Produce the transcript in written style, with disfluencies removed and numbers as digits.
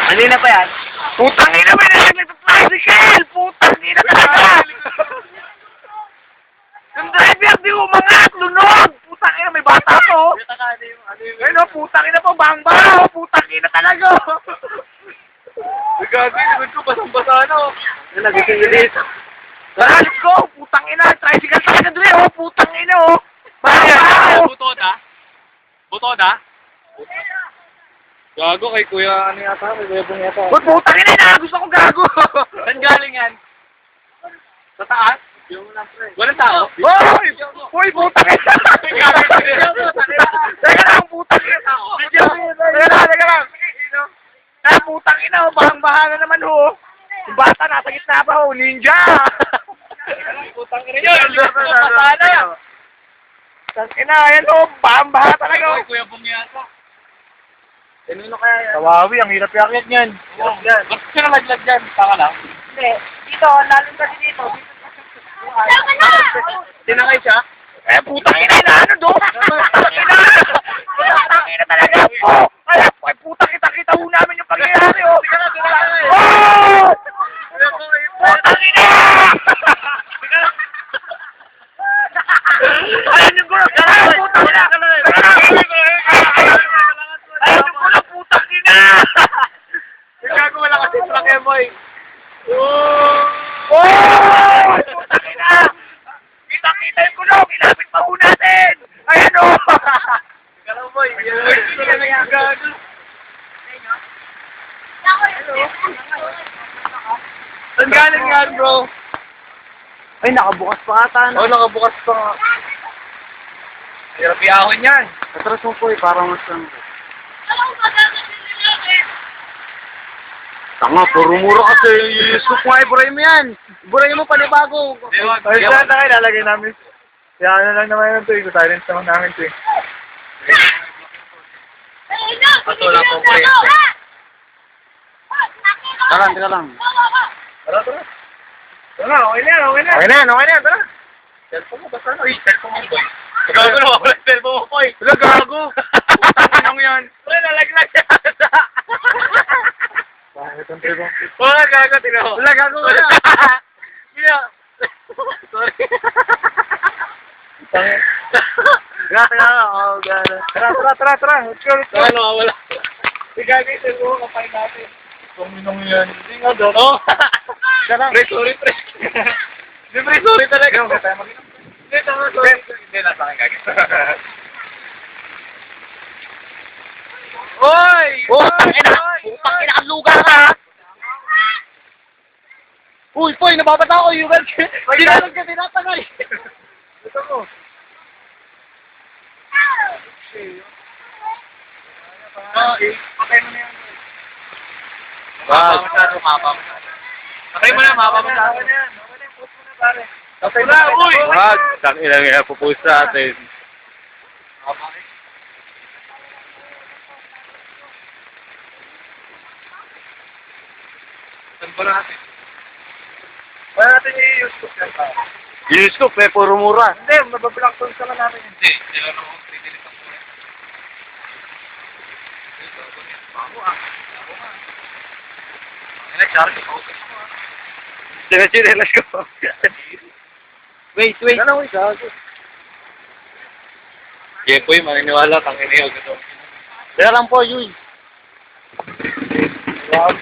Kanina pa yan. Putang ina, may nalaglag sa tricycle! Putang ina talaga! Yung driver, di umangat! Lunod! Putang ina, may bata to! Ayun o, putang ina po, bang-bang! Putang ina talaga! Gagawin, likod ko, basang-basa na. Nalagay ka dito. Tara, let's go! Putang ina, tricycle talaga dali, oh! Putang ina, oh! Bang-bang! Butoda? Butoda? Gago kay Kuya, ano yata? Kay Kuya Bong yata. Ba't putang ina na! Gusto ko gago! Saan galing yan? Sa taas? Walang tao? Hoy! Hoy, putang ina! Teka lang, putang ina! Teka lang! Ah, putang ina, oh! Bahang-baha na naman, oh! Yung bata, nasa gitna pa, oh! Ninja! Putang ina yun! Pasana! Putang ina, ayan, oh! Bahang-baha talaga, oh! Kay Kuya Bong yata. Kanino kaya yan? Kawawi, ang hirap yakyat niyan. Hirap yan. Ba't ka nalaglag dyan? Taka lang. Hindi, dito, lalim kasi dito. Tinangay siya? Eh, putang ina, ano do? Putang ina! Putang ina talaga po! Ay, putang kita ho namin yung pangyayari, oh! Oh! Putang ina! Alam niyo ko, putang ina! Alam niyo ko na, putang ina! Gago wala kasi truck eh, boy. Oh! Putang ina! Kita-kita yung gulong! Ilapit pa ho natin! Ayan, oh! Gago, boy. Yan, gago. Saan galing yan, bro? Ay, nakabukas pa ata, Oo, nakabukas pa nga. Hirap ihahon yan. Atras mo po, parang mas lang. Tanga, puro mura kasi. Yusuf nga, Ibrahim yan. Ibrahim mo, panibago. Ay, saan na kayo, lalagay namin. Kaya ano lang naman yun ito, silence naman namin ito. Wala po ko rin. Teka lang. Tara, tara. Tara, okay na, okay na. Okay na, tara. Cellphone mo, basta na. Uy, cellphone mo, boy. Gago na, wala yung cellphone mo, boy. Wala, gago. Ano yan? Wala, nalaglag siya. Bakit ang tibo? Wala, gago, tingnan mo. Wala, gago, wala. Yeah. Sorry. Teka. Oh, gana. Tara. Let's go. Ano, wala. Si Gagi, cellphone mo, kapain natin. Tuminong yan. Hindi nga doon. Oh. Pre, sorry, pre. Hindi, pre, sorry talaga. Huwag tayo mag-inom. Hindi, tama, sorry. Hindi, nasa akin, Gagi. Oy! Putang ina, ang lugar ka! Uy, Poy, nababata ako, Yugal. Dinalag ka, tinatangay. Ito mo. Patay mo na yan. Mapa mo. Patay mo na, mapa mo. Okay na yan. Post mo na, pare. Patay na, uy! Wag, tangina nga, pupost natin. Okay. Saan ba natin? Wala natin i-use yan, pare. Yusuf, puro mura. Hindi, mabablock tone sa natin. Hindi, hindi lang ako pinilit ang mura. Bago ah. Bago ah. Ang ina-charge ako. Sinachinelas ko. Wait. Ano, wait, gago. Jepoy, maniniwala kang inihog ito. Teka lang po, Yuy. Wow.